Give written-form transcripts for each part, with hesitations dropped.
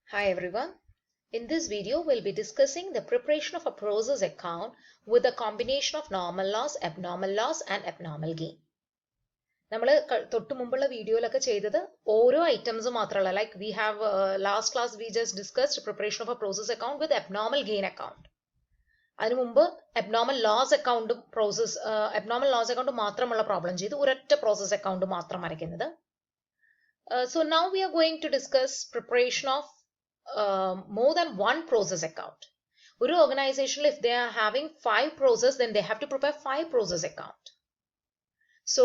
Hi everyone. In this video, we'll be discussing the preparation of a process account with a combination of normal loss, abnormal loss and abnormal gain. നമ്മൾ തൊട്ട് മുമ്പുള്ള വീഡിയോയിലൊക്കെ ചെയ്തത് ഓരോ items മാത്രമല്ല like we have last class we just discussed preparation of a process account with abnormal gain account. അതിനു മുമ്പ് abnormal loss account abnormal loss account മാത്രമുള്ള പ്രോബ്ലം ചെയ്തു ഒരൊറ്റ process account മാത്രം വരയ്ക്കുന്നത്. So now we are going to discuss preparation of more than one process account. One organization, if they are having 5 process, then they have to prepare 5 process account. So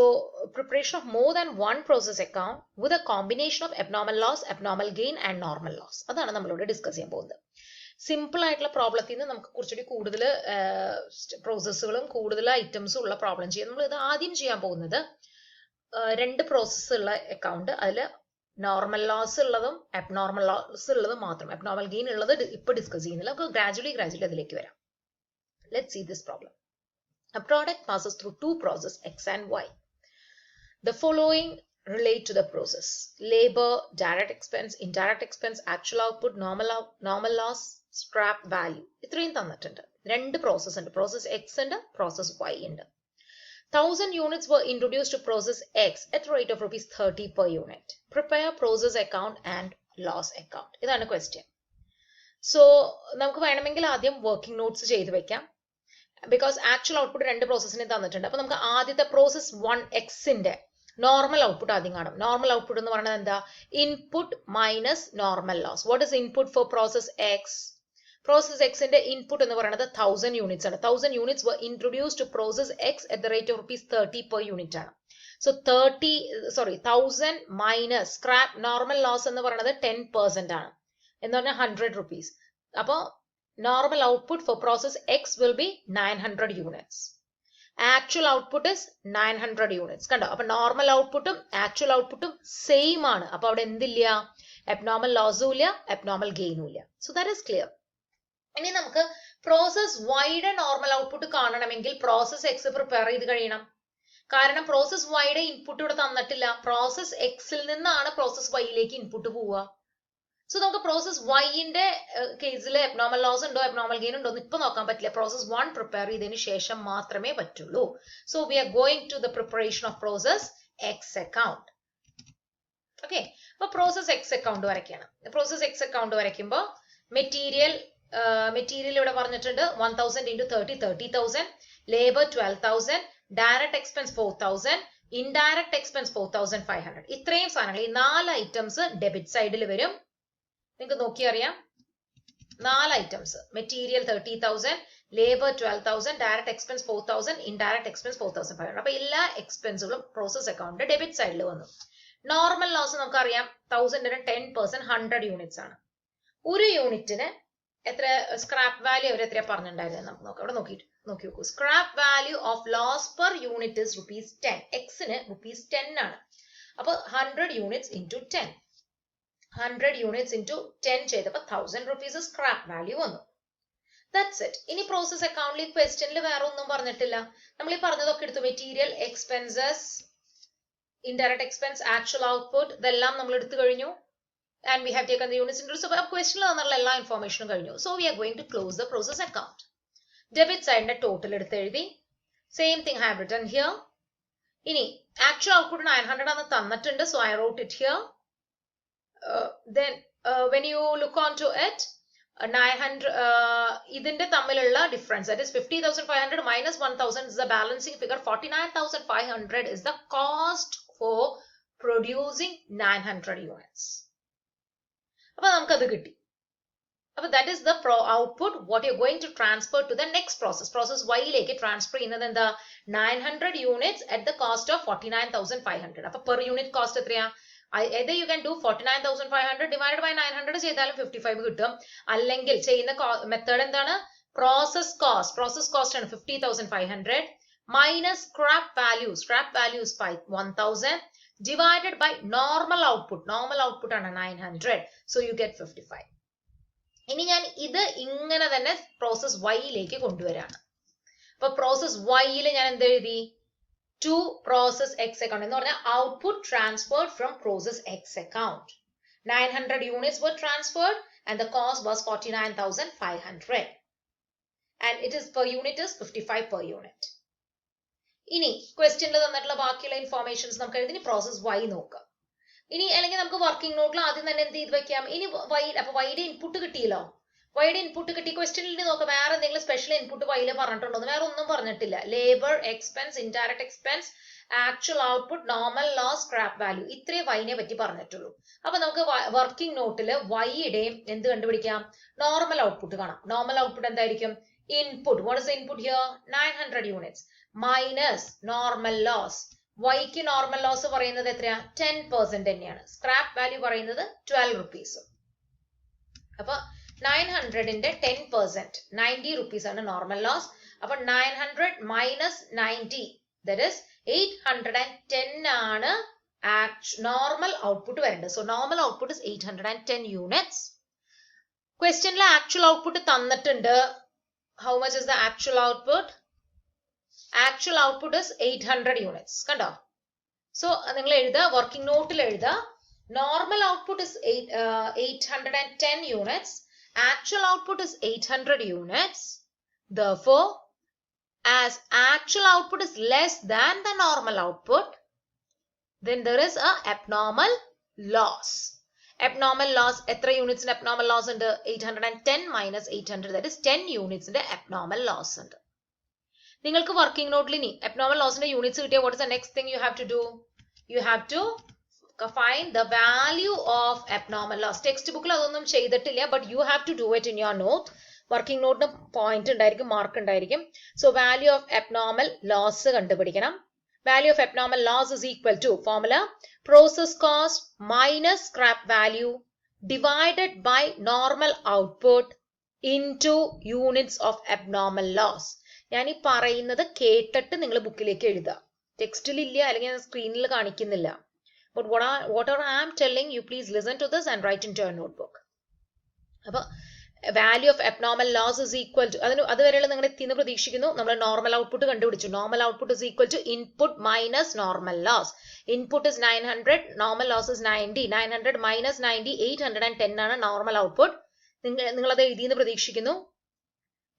preparation of more than one process account with a combination of abnormal loss, abnormal gain and normal loss. അതാണ് നമ്മളിവിടെ discuss ചെയ്യാൻ പോകുന്നത്. Simple ആയിട്ടുള്ള പ്രോബ്ലത്തിൽ നിന്ന് നമുക്ക് കുറച്ചുകൂടി കൂടുതൽ പ്രോസസ്സുകളും കൂടുതൽ ഐറ്റംസും ഉള്ള പ്രോബ്ലം ചെയ്യാം. നമ്മൾ ഇത് ആദ്യം ചെയ്യാൻ പോകുന്നത് രണ്ട് പ്രോസസ്സ് ഉള്ള അക്കൗണ്ട്, അതിൽ നോർമൽ ലോസ് ഉള്ളതും അബ്നോർമൽ ലോസ് ഉള്ളതും മാത്രം, അബ്നോർമൽ ഗെയിൻ ഉള്ളത് ഇപ്പൊ ഡിസ്കസ് ചെയ്യുന്നില്ല. നമുക്ക് ഗ്രാജുവലി അതിലേക്ക് വരാം. Let's see this problem. A product passes through two processes X and Y. The following relate to the process: labor, direct expense, indirect expense, actual output, normal loss, scrap value. ഇത്രയും തന്നിട്ടുണ്ട്. രണ്ട് process ഉണ്ട്, process X ഉണ്ട്, process Y ഉണ്ട്. 1000 units were introduced to process X at the rate of rupees 30 per unit. Prepare process account and loss account. ഇതാണ് question. So നമുക്ക് വേണമെങ്കിൽ ആദ്യം വർക്കിംഗ് നോട്ട്സ് ചെയ്ത് വെക്കാം. ബിക്കോസ് ആക്ച്വൽ ഔട്ട്പുട്ട് രണ്ട് പ്രോസസ്സിനെ തന്നിട്ടുണ്ട്. അപ്പൊ നമുക്ക് ആദ്യത്തെ പ്രോസസ് 1Xന്റെ നോർമൽ ഔട്ട്പുട്ട് ആദ്യം കാണും. നോർമൽ ഔട്ട്പുട്ട് എന്ന് പറയുന്നത് എന്താ? Input minus normal loss. What is input for process X? Process X ന്റെ ഇൻപുട്ട് എന്ന് പറയുന്നത് 1000 യൂണിറ്റ്സ് ആണ്. 1000 units were introduced to process X at the rate of rupees 30 per unit ആണ്. So 1000 minus scrap normal loss എന്ന് പറയുന്നത് 10% ആണ്, എന്ന് പറഞ്ഞാൽ 100 rupees. അപ്പോൾ normal output for process X will be 900 units. Actual output is 900 units. കണ്ടോ? അപ്പൊ normal ഔട്ട്പുട്ടും ആക്ച്വൽ ഔട്ട്പുട്ടും സെയിം ആണ്. അപ്പൊ അവിടെ എന്തില്ല? അബ്നോർമൽ ലോസും ഇല്ല, അബ്നോർമൽ ഗെയിനും ഇല്ല. So that is clear. ഇനി നമുക്ക് പ്രോസസ് വൈയുടെ നോർമൽ ഔട്ട്പുട്ട് കാണണമെങ്കിൽ പ്രോസസ് X പ്രിപ്പയർ ചെയ്ത് കഴിയണം. കാരണം പ്രോസസ് വൈയുടെ ഇൻപുട്ട് ഇവിടെ തന്നിട്ടില്ല. പ്രോസസ് Xൽ നിന്നാണ് പ്രോസസ് വൈയിലേക്ക് ഇൻപുട്ട് പോവുക. സോ നമുക്ക് പ്രോസസ് വൈന്റെ കേസിൽ അബ്നോർമൽ ലോസ് ഉണ്ടോ അബ്നോർമൽ ഗെയിൻ ഉണ്ടോ എന്ന് ഇപ്പൊ നോക്കാൻ പറ്റില്ല. പ്രോസസ് 1 പ്രിപ്പയർ ചെയ്തതിന് ശേഷം മാത്രമേ പറ്റുള്ളൂ. So we are going to the preparation of process X account. Okay, അപ്പൊ പ്രോസസ് X അക്കൗണ്ട് വരയ്ക്കണം. പ്രോസസ് X അക്കൗണ്ട് വരയ്ക്കുമ്പോൾ മെറ്റീരിയൽ ഇവിടെ പറഞ്ഞിട്ടുണ്ട് 1000 into 30, 30,000, labour 12,000, direct expense 4,000, indirect expense 4,500. ഇത്രയും സാധനങ്ങൾ, ഈ 4 ഐറ്റംസ് ഡെബിറ്റ് സൈഡിൽ വരും. നിങ്ങൾക്ക് നോക്കിയറിയാം, 4 items, material 30,000, labour 12,000, direct expense 4,000, indirect expense 4,500. അപ്പൊ എല്ലാ എക്സ്പെൻസുകളും പ്രോസസ് അക്കൗണ്ട് ഡെബിറ്റ് സൈഡിൽ വന്നു. നോർമൽ ലോസ് നമുക്കറിയാം 1000ന് 10% 100 യൂണിറ്റ്സ് ആണ്. ഒരു യൂണിറ്റിന് എത്ര സ്ക്രാപ്പ് വാല്യൂ അവർ എത്രയാ പറഞ്ഞിട്ടുണ്ടായിരുന്നത് നമുക്ക് നോക്കാം. അവിടെ നോക്കി നോക്കൂ. Scrap value of loss per unit is ₹10. എക്സിന് ₹10 ആണ്. അപ്പൊ 100 യൂണിറ്റ്സ് ഇൻറ്റു 10, 100 യൂണിറ്റ്സ് ഇൻറ്റു 10 ചെയ്തപ്പോൾ ₹1000 സ്ക്രാപ്പ് വാല്യൂ വന്നു. That's it. ഇനി പ്രോസസ് അക്കൗണ്ടിൽ ക്വസ്റ്റ്യനിൽ വേറെ ഒന്നും പറഞ്ഞിട്ടില്ല. നമ്മൾ ഈ പറഞ്ഞതൊക്കെ എടുത്തു. Material, expenses, indirect expense, actual output, ഇതെല്ലാം നമ്മൾ എടുത്തു കഴിഞ്ഞു. And we have taken the units into. So question തന്നുള്ള എല്ലാ ഇൻഫോർമേഷനും കഴിഞ്ഞു. So we are going to close the process account. Debit side ന്റെ ടോട്ടൽ എടുത്ത് എഴുതി. Same thing I have written here. ഇനി actual output 900 ആണ് തന്നിട്ടുണ്ട്. So I wrote it here. Then when you look on to it, 900 ഇതിന്റെ തമ്മിലുള്ള difference, that is 50,500 minus 1,000 is the balancing figure. 49,500 is the cost for producing 900 units. അപ്പൊ നമുക്കത് കിട്ടി. അപ്പൊ that is the output what you going to transfer to the next process. Process വൈയിലേക്ക് transfer ചെയ്യുന്നത് എന്താ? 900 units at the cost of 49,500. അപ്പൊ per unit cost എത്രയാ? either you can do 49,500 divided by 900 ചെയ്താലും 55 കിട്ടും. അല്ലെങ്കിൽ ചെയ്യുന്ന മെത്തേഡ് എന്താണ്? പ്രോസസ് കോസ്റ്റ് ആണ് 50,500 minus scrap value is 1,000 divided by normal output ആണ് 900. So you get 55. ഇനി ഞാൻ ഇത് ഇങ്ങനെ തന്നെ പ്രോസസ് വൈയിലേക്ക് കൊണ്ടുവരാണ്. അപ്പൊ പ്രോസസ് വൈയിൽ ഞാൻ എന്ത് എഴുതി? to process X account എന്ന് പറഞ്ഞാൽ output transferred from process X account. 900 units were transferred and the cost was 49,500. And it is per unit is 55 per unit. ഇനി ക്വസ്റ്റ്യനിൽ തന്നിട്ടുള്ള ബാക്കിയുള്ള ഇൻഫോർമേഷൻസ് നമുക്ക് എഴുതി പ്രോസസ് വൈ നോക്കാം. ഇനി അല്ലെങ്കിൽ നമുക്ക് വർക്കിംഗ് നോട്ടിൽ ആദ്യം തന്നെ എന്ത് ചെയ്ത് വെക്കാം. ഇനി അപ്പൊ വൈയുടെ ഇൻപുട്ട് കിട്ടിയല്ലോ. വൈയുടെ ഇൻപുട്ട് കിട്ടി. ക്വസ്റ്റ്യനിൽ നോക്കാം വേറെ എന്തെങ്കിലും സ്പെഷ്യൽ ഇൻപുട്ട് വൈയില് പറഞ്ഞിട്ടുണ്ടോ? വേറെ ഒന്നും പറഞ്ഞിട്ടില്ല. Labour expense, indirect expense, actual output, normal loss, scrap value, ഇത്രേ വൈനെ പറ്റി പറഞ്ഞിട്ടുള്ളൂ. അപ്പൊ നമുക്ക് വർക്കിംഗ് നോട്ടില് വൈയുടെയും എന്ത് കണ്ടുപിടിക്കാം? നോർമൽ ഔട്ട്പുട്ട് കാണാം. നോർമൽ ഔട്ട്പുട്ട് എന്തായിരിക്കും? Input. What is the input here? 900 units minus normal loss. വൈക്ക് നോർമൽ ലോസ് പറയുന്നത് എത്രയാ? 10% തന്നെയാണ്. സ്ക്രാപ്പ് വാല്യൂ പറയുന്നത് 12 rupees. അപ്പൊ 900ന്റെ 10% 90 rupees ആണ് നോർമൽ ലോസ്. അപ്പൊ 900 മൈനസ് 90 ദാറ്റ് ഈസ് 810 ആണ് നോർമൽ ഔട്ട്പുട്ട് വരേണ്ടത്. So normal output is 810 units. ക്വസ്റ്റ്യനിലെ ആക്ച്വൽ ഔട്ട്പുട്ട് തന്നിട്ടുണ്ട്. How much is the actual output? Actual output is 800 units. കണ്ടോ? So നിങ്ങൾ എഴുതുക, വർക്കിംഗ് നോട്ടിൽ എഴുതുക, normal output is 810 units. Actual output is 800 units. Therefore, as actual output is less than the normal output, then there is a abnormal loss. Abnormal loss, എത്ര യൂണിറ്റ്സിന്റെ abnormal loss ഉണ്ട്? 810 minus 800, that is 10 യൂണിറ്റ്സിന്റെ abnormal loss ഉണ്ട്. നിങ്ങൾക്ക് working നോട്ടിൽ ഇനി abnormal lossന്റെ units കിട്ടിയ what is the next thing you have to do? You have to find the value of abnormal loss. Text ബുക്കിൽ അതൊന്നും ചെയ്തിട്ടില്ല, but you have to do it in your note. Working നോട്ടിന് point ഉണ്ടായിരിക്കും, mark ഉണ്ടായിരിക്കും. So value of abnormal loss കണ്ടുപിടിക്കണം. Value of abnormal loss is equal to formula process cost minus scrap value divided by normal output into units of abnormal loss. ഞാൻ ഈ പറയുന്നത് കേട്ടിട്ട് നിങ്ങൾ ബുക്കിലേക്ക് എഴുതുക. ടെക്സ്റ്റിൽ ഇല്ല, അല്ലെങ്കിൽ സ്ക്രീനിൽ കാണിക്കുന്നില്ല. But whatever I am telling you, please listen to this and write into your notebook. അപ്പൊ value of abnormal loss is equal to, അതുവരെയുള്ള നിങ്ങളുടെ എത്തിയെന്ന് പ്രതീക്ഷിക്കുന്നു. നമ്മൾ നോർമൽ ഔട്ട്പുട്ട് കണ്ടുപിടിച്ചു. Normal output is equal to input minus normal loss. Input is 900, normal loss is 90. 900 minus 90, 810 ആണ് normal output. നിങ്ങളത് എഴുതിയെന്ന് പ്രതീക്ഷിക്കുന്നു.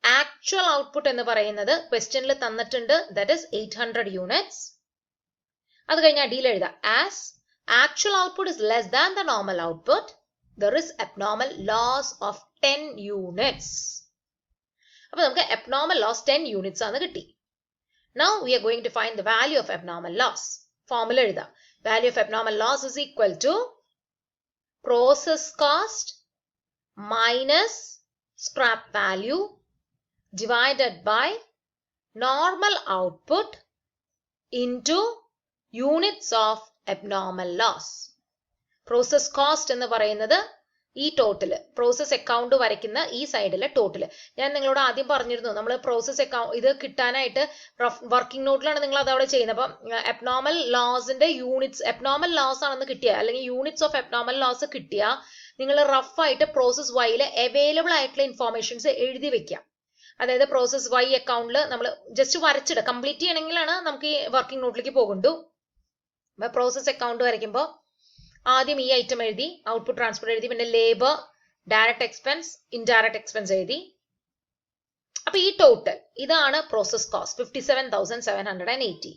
ആക്ച്വൽ ഔട്ട്പുട്ട് എന്ന് പറയുന്നത് ക്വസ്റ്റ്യനിൽ തന്നിട്ടുണ്ട്, ദാറ്റ് ഇസ് 800 യൂണിറ്റ്സ്. അത് കഴിഞ്ഞാൽ അടിയിൽ എഴുതാം, as actual output is less than the normal output, there is abnormal loss of 10 units. അപ്പോൾ നമുക്ക് abnormal loss 10 units ആണ് കിട്ടി. Now we are going to find the value of abnormal loss. Formula എഴുതാം. Value of abnormal loss is equal to process cost minus scrap value divided by normal output into units of abnormal loss. Process cost എന്ന് പറയുന്നത് ഈ total, process account വരയ്ക്കുന്ന ഈ സൈഡിലെ total. ഞാൻ നിങ്ങളോട് ആദ്യം പറഞ്ഞിരുന്നു, നമ്മൾ പ്രോസസ് അക്കൗണ്ട് ഇത് കിട്ടാനായിട്ട് വർക്കിംഗ് നോട്ടിലാണ് നിങ്ങൾ അതവിടെ ചെയ്യുന്നത്. അപ്പം അബ്നോർമൽ ലോസിന്റെ യൂണിറ്റ്സ്, അബ്നോർമൽ ലോസ് ആണെന്ന് കിട്ടിയ, അല്ലെങ്കിൽ യൂണിറ്റ്സ് ഓഫ് അബ്നോർമൽ ലോസ് കിട്ടിയ, നിങ്ങൾ റഫായിട്ട് പ്രോസസ് വൈയില് അവൈലബിൾ ആയിട്ടുള്ള ഇൻഫോർമേഷൻസ് എഴുതി വെക്കാം. അതായത് പ്രോസസ് വൈ അക്കൗണ്ടിൽ നമ്മൾ ജസ്റ്റ് വരച്ചിടുക. കംപ്ലീറ്റ് ചെയ്യണമെങ്കിലാണ് നമുക്ക് ഈ വർക്കിംഗ് നോട്ടിലേക്ക് പോകണ്ടു. പ്രോസസ് അക്കൗണ്ട് വരയ്ക്കുമ്പോൾ ആദ്യം ഈ ഐറ്റം എഴുതി, ഔട്ട്പുട്ട് ട്രാൻസ്ഫർ എഴുതി, പിന്നെ labour, direct expense, indirect expense എഴുതി. അപ്പൊ ഈ ടോട്ടൽ ഇതാണ് process cost 57,780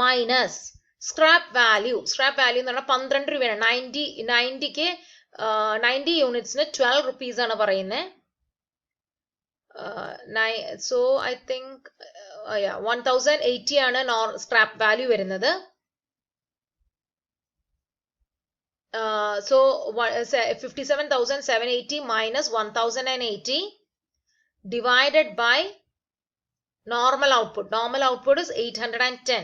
minus scrap value. Scrap value എന്ന് പറഞ്ഞാൽ 12 രൂപയാണ്. 90 യൂണിറ്റ്സിന് 12 rupees ആണ് പറയുന്നത്. സോ ഐ തിങ്ക് 1080 ആണ് സ്ക്രാപ്പ് വാല്യൂ വരുന്നത്. So 57,780 minus 1080 divided by normal output. Normal output is 810.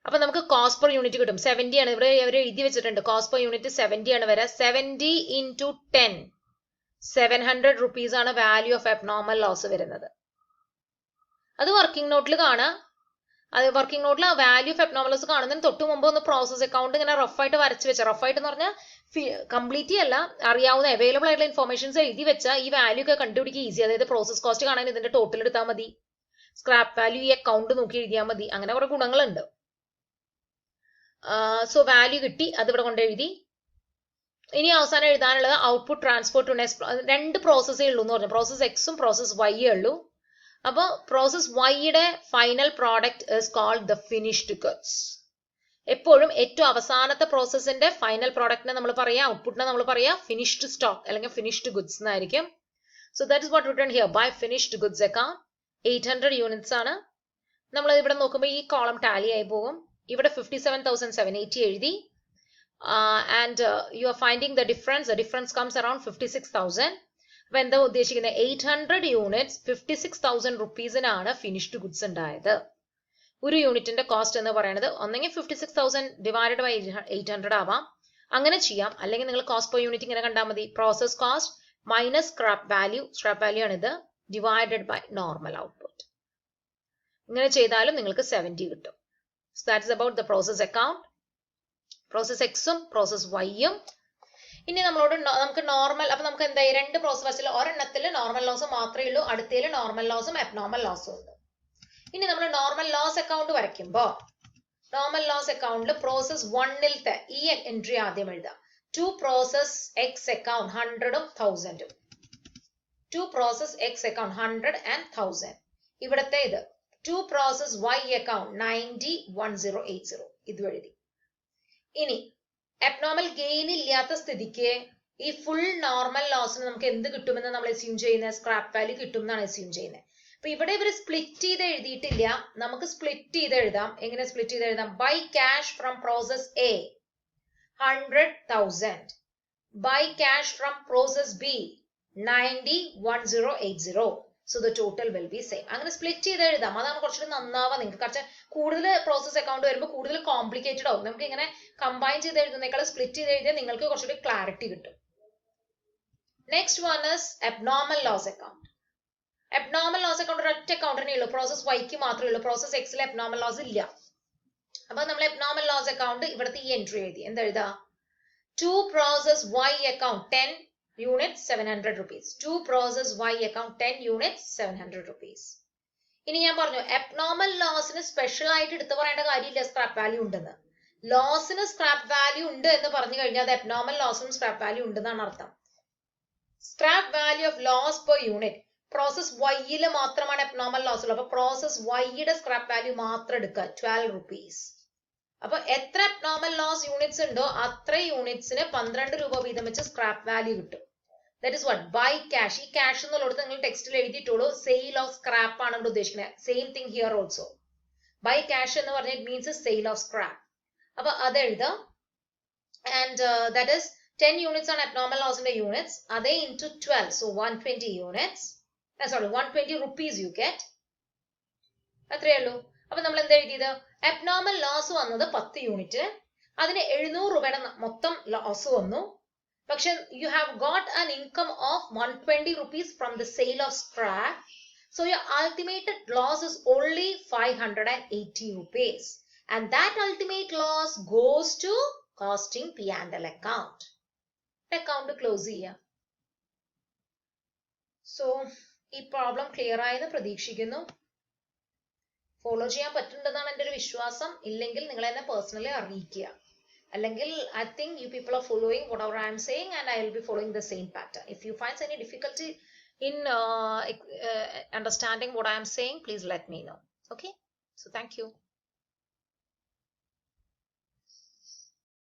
അപ്പൊ നമുക്ക് കോസ്റ്റ് പെർ യൂണിറ്റ് കിട്ടും. 70 ആണ് ഇവിടെ എഴുതി വെച്ചിട്ടുണ്ട്. കോസ്റ്റ് പെർ യൂണിറ്റ് 70 ആണ് വരിക. 70 into 10, 700 rupees ആണ് വാല്യൂ ഓഫ് അബ്നോർമൽ ലോസ് വരുന്നത്. അത് വർക്കിംഗ് നോട്ടിൽ കാണാം. അത് വർക്കിംഗ് നോട്ടിൽ ആ വാല്യൂ ഓഫ് അബ്നോർമൽ ലോസ് കാണുന്നതിന് തൊട്ട് മുമ്പ് ഒന്ന് പ്രോസസ് അക്കൗണ്ട് ഇങ്ങനെ റഫായിട്ട് വരച്ച് വെച്ച, റഫായിട്ട് എന്ന് പറഞ്ഞാൽ കംപ്ലീറ്റ് അല്ല, അറിയാവുന്ന അവൈലബിൾ ആയിട്ടുള്ള ഇൻഫോർമേഷൻസ് എഴുതി വെച്ചാൽ ഈ വാല്യൂ ഒക്കെ കണ്ടുപിടിക്കുക ഈസി. അതായത് പ്രോസസ് കോസ്റ്റ് കാണാൻ ഇതിന്റെ ടോട്ടൽ എടുത്താൽ മതി, സ്ക്രാപ്പ് വാല്യൂ ഈ അക്കൗണ്ട് നോക്കി എഴുതിയാൽ മതി. അങ്ങനെ കുറെ ഗുണങ്ങളുണ്ട്. സോ വാല്യൂ കിട്ടി, അത് ഇവിടെ കൊണ്ട് എഴുതി. ഇനി അവസാനം എഴുതാനുള്ളത് ഔട്ട്പുട്ട് ട്രാൻസ്ഫർ ടു നെക്സ്റ്റ്, രണ്ട് പ്രോസസ്സേ ഉള്ളൂ എന്ന് പറഞ്ഞു. പ്രോസസ് എക്സും പ്രോസസ് വൈയേ ഉള്ളൂ. അപ്പോൾ പ്രോസസ് വൈയുടെ final product is called the finished goods. എപ്പോഴും ഏറ്റവും അവസാനത്തെ പ്രോസസ്സിന്റെ ഫൈനൽ പ്രോഡക്റ്റിനെ നമ്മൾ പറയാം, ഔട്ട്പുട്ടിനെ നമ്മൾ പറയാം ഫിനിഷ്ഡ് സ്റ്റോക്ക് അല്ലെങ്കിൽ ഫിനിഷ്ഡ് ഗുഡ്സ് എന്നായിരിക്കും. So that is what return here by finished goods account. 800 units ആണ്. നമ്മൾ ഇവിടെ നോക്കുമ്പോൾ ഈ കോളം ടാലി ആയി പോകും. ഇവിടെ 57,780 എഴുതി. And you are finding the difference comes around 56,000. അപ്പോൾ എന്താ ഉദ്ദേശിക്കുന്നത്, 800 യൂണിറ്റ്സ് 56,000 റുപ്പീസിനാണ് ഫിനിഷ്ഡ് ഗുഡ്സ് ഉണ്ടായത്. ഒരു യൂണിറ്റിന്റെ കോസ്റ്റ് എന്ന് പറയുന്നത് ഒന്നെങ്കിൽ 56,000 ഡിവൈഡഡ് ബൈ 800 ആവാം, അങ്ങനെ ചെയ്യാം. അല്ലെങ്കിൽ നിങ്ങൾ കോസ്റ്റ് പെർ യൂണിറ്റ് ഇങ്ങനെ കണ്ടാൽ മതി, process cost minus scrap value ആണിത്, ഡിവൈഡഡ് ബൈ നോർമൽ ഔട്ട്പുട്ട്. ഇങ്ങനെ ചെയ്താലും നിങ്ങൾക്ക് 70 കിട്ടും. So that is about the process account. Process എക്സും പ്രോസസ് വൈയും. ഇനി നമുക്ക് നോർമൽ, അപ്പൊ നമുക്ക് എന്തായി, രണ്ട് പ്രോസസ് ഫസ്റ്റിൽ ഒരെണ്ണത്തിൽ നോർമൽ ലോസ് മാത്രമേ ഉള്ളൂ, അടുത്തതിൽ നോർമൽ ലോസും അബ്നോർമൽ ലോസും ഉണ്ട്. ഇനി നമ്മൾ നോർമൽ ലോസ് അക്കൗണ്ട് വരയ്ക്കുമ്പോൾ നോർമൽ ലോസ് അക്കൗണ്ടിൽ പ്രോസസ് വണ്ണിലത്തെ ഈ എൻട്രി ആദ്യം എഴുതാം. ടു പ്രോസസ് എക്സ് അക്കൗണ്ട് 100ഉം 1000ഉം. To process X account 100 and 1000. ഇവിടത്തെ ഇത് ടു പ്രോസസ് വൈ അക്കൗണ്ട് 90 1080 ഇത് എഴുതി. ഇനി അബ്നോർമൽ ഗെയിൻ ഇല്ലാത്ത സ്ഥിതിക്ക് ഈ ഫുൾ നോർമൽ ലോസിന് നമുക്ക് എന്ത് കിട്ടുമെന്ന് നമ്മൾ അസ്യൂം ചെയ്യുന്നത്, സ്ക്രാപ്പ് വാല്യൂ കിട്ടും എന്നാണ് അസ്യൂം ചെയ്യുന്നത്. അപ്പൊ ഇവിടെ ഇവർ സ്പ്ലിറ്റ് ചെയ്ത് എഴുതിയിട്ടില്ല, നമുക്ക് സ്പ്ലിറ്റ് ചെയ്ത് എഴുതാം. എങ്ങനെ സ്പ്ലിറ്റ് ചെയ്ത് എഴുതാം, by cash from process A 100,000, by cash from process B 90 1080. So the total will be same. അങ്ങനെ സ്പ്ലിറ്റ് ചെയ്ത് എഴുതാം, അതാണ് കുറച്ചുകൂടി നന്നാവുക. നിങ്ങൾക്ക് കുറച്ച് കൂടുതൽ പ്രോസസ് അക്കൗണ്ട് വരുമ്പോൾ കൂടുതൽ കോംപ്ലിക്കേറ്റഡ് ആവും. നമുക്ക് ഇങ്ങനെ കമ്പൈൻ ചെയ്ത് എഴുതുന്നേക്കാൾ സ്പ്ലിറ്റ് ചെയ്ത് എഴുതിയാൽ നിങ്ങൾക്ക് കുറച്ചുകൂടി ക്ലാരിറ്റി കിട്ടും. Next one is abnormal loss account. Abnormal loss account ഒരൊറ്റ അക്കൗണ്ടിനേ ഉള്ളൂ, പ്രോസസ് വൈക്ക് മാത്രമേ ഉള്ളൂ, പ്രോസസ് എക്സിൽ അബ്നോർമൽ ലോസ് ഇല്ല. അപ്പൊ നമ്മൾ അബ്നോർമൽ ലോസ് അക്കൗണ്ട് ഇവിടുത്തെ ഈ എൻട്രി എഴുതി. എന്താ, to process Y account 10 units 700 rupees. Two process Y account 10 units 700 rupees. ഇനി ഞാൻ പറഞ്ഞു അബ്നോർമൽ ലോസിന് സ്പെഷ്യൽ ആയിട്ട് എടുത്തു പറയേണ്ട കാര്യമില്ല, സ്ക്രാപ്പ് വാല്യൂ ഉണ്ടെന്ന്. ലോസിന് സ്ക്രാപ്പ് വാല്യൂ ഉണ്ട് എന്ന് പറഞ്ഞു കഴിഞ്ഞാൽ അത് അബ്നോർമൽ ലോസിനും സ്ക്രാപ്പ് വാല്യൂ ഉണ്ടെന്നാണ് അർത്ഥം. Scrap value of loss per unit process വൈയിൽ മാത്രമാണ് അബ്നോർമൽ ലോസ് ഉള്ളത്. അപ്പൊ പ്രോസസ് വൈയുടെ സ്ക്രാപ്പ് വാല്യൂ മാത്രം എടുക്കുക 12 rupees. അപ്പൊ എത്ര അബ്നോർമൽ ലോസ് യൂണിറ്റ്സ് ഉണ്ടോ അത്ര യൂണിറ്റ്സിന് 12 രൂപ വീതം വെച്ച് സ്ക്രാപ്പ് വാല്യൂ കിട്ടും. That is what by cash. ഈ ക്യാഷ് എന്നുള്ളത് നിങ്ങൾ ടെക്സ്റ്റിൽ എഴുതിയിട്ടുള്ളൂ, സെയിൽ ഓഫ് സ്ക്രാപ്പ് ആണ് ഇവിടെ ഉദ്ദേശിക്കുന്നത്. Same thing here also. By cash എന്ന് പറഞ്ഞാൽ it means sale of scrap. അപ്പൊ അത് എഴുതാം. ആൻഡ് ദാറ്റ് ഇസ് 10 യൂണിറ്റ്സ് ആണ് അബ്നോർമൽ ലോസിന്റെ യൂണിറ്റ്സ്, അതേ into 12. So 120 units, sorry 120 rupees you get. അത്രയേ ഉള്ളൂ. അപ്പൊ നമ്മൾ എന്താ എഴുതിയത്, അബ്നോർമൽ ലോസ് വന്നത് 10 യൂണിറ്റ്, അതിന് 700 രൂപയുടെ മൊത്തം ലോസ് വന്നു. പക്ഷെ you have got an income of 120 rupees from the sale of scrap. So your ultimate loss is only 580 rupees. And that ultimate loss goes to costing P&L account. Account close ചെയ്യാം. So ഈ problem clear ആയെന്ന് പ്രതീക്ഷിക്കുന്നു. Follow ചെയ്യാൻ പറ്റുന്നതാണ് എൻ്റെ ഒരു വിശ്വാസം. ഇല്ലെങ്കിൽ നിങ്ങൾ എന്നെ പേഴ്സണലി അറിയിക്കുക. അല്ലെങ്കിൽ I think you people are following whatever I am saying and I will be following the same pattern. If you find any difficulty in understanding what I am saying, please let me know. Okay? So thank you.